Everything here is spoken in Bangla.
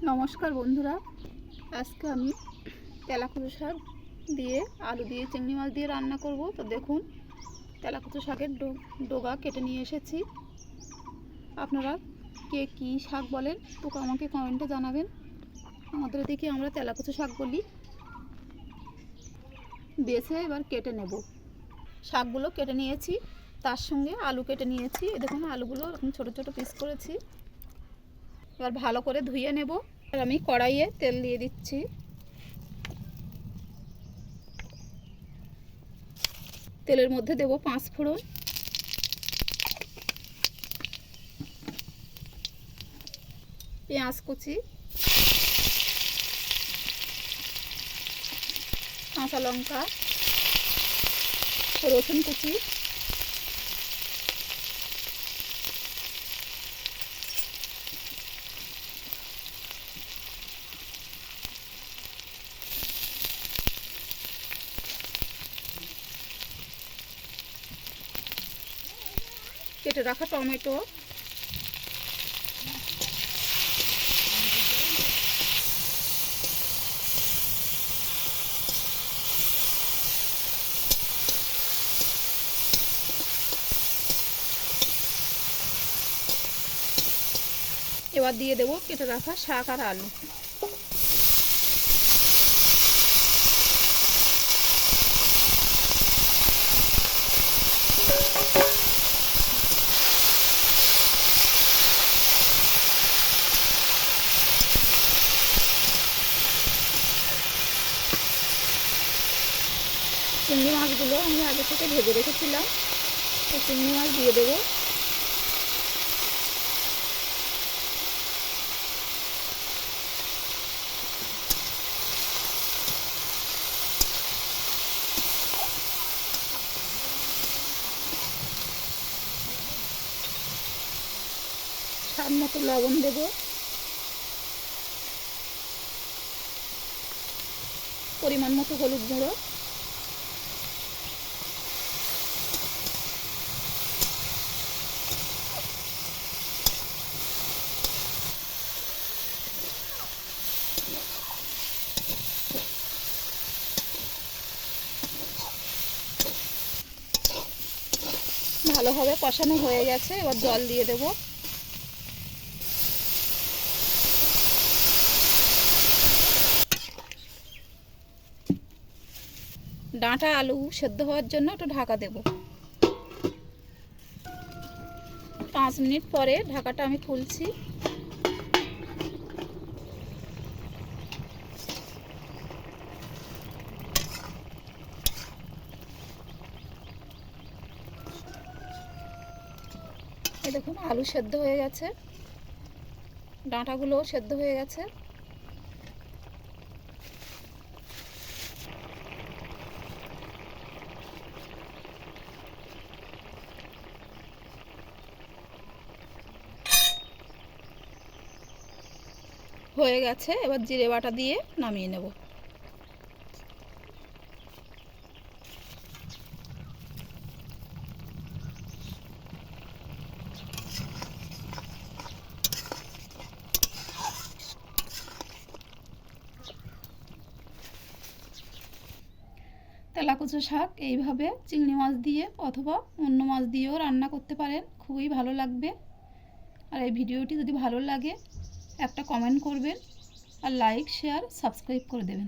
নমস্কার বন্ধুরা, আজকে আমি তেলাকুচো শাক দিয়ে আলু দিয়ে চিংড়ি মাছ দিয়ে রান্না করব। তো দেখুন, তেলাকুচো শাকের ডগা কেটে নিয়ে এসেছি। আপনারা কে কী শাক বলেন তো আমাকে কমেন্টে জানাবেন। আমাদের এদিকে আমরা তেলাকুচো শাক বলি। বেছে এবার কেটে নেব। শাকগুলো কেটে নিয়েছি, তার সঙ্গে আলু কেটে নিয়েছি। দেখুন, আলুগুলো এরকম ছোটো ছোটো পিস করেছি। এবার ভালো করে ধুয়ে নেব। আর আমি কড়াইয়ে তেল দিয়ে দিচ্ছি। তেলের মধ্যে দেব 5 ফোড়ন, পেঁয়াজ কুচি, কাঁচা লঙ্কা, রসুন কুচি, কেটে রাখা টমেটো, এবার দিয়ে দেবো কেটে রাখা শাক আর আলু। চিংড়ি মাছগুলো আমি আগে থেকে ভেজে রেখেছিলাম, তো চিংড়ি মাছ দিয়ে দেবো। স্বাদ মতো লবণ দেব, পরিমাণ মতো হলুদ গুঁড়ো, ভালোভাবে কষানো হয়ে গেছে। এবার জল দিয়ে দেব। ডাঁটা আলু সেদ্ধ হওয়ার জন্য একটু ঢাকা দেব। 5 মিনিট পরে ঢাকাটা আমি খুলছি। এই দেখুন, আলু সেদ্ধ হয়ে গেছে, ডাঁটাগুলোও সেদ্ধ হয়ে গেছে। হয়ে গেছে, এবার জিরে বাটা দিয়ে নামিয়ে নেব। তেলাকুচো শাক এইভাবে চিংড়ি মাছ দিয়ে অথবা অন্য মাছ দিয়েও রান্না করতে পারেন, খুবই ভালো লাগবে। আর এই ভিডিওটি যদি ভালো লাগে একটা কমেন্ট করবেন, আর লাইক শেয়ার সাবস্ক্রাইব করে দেবেন।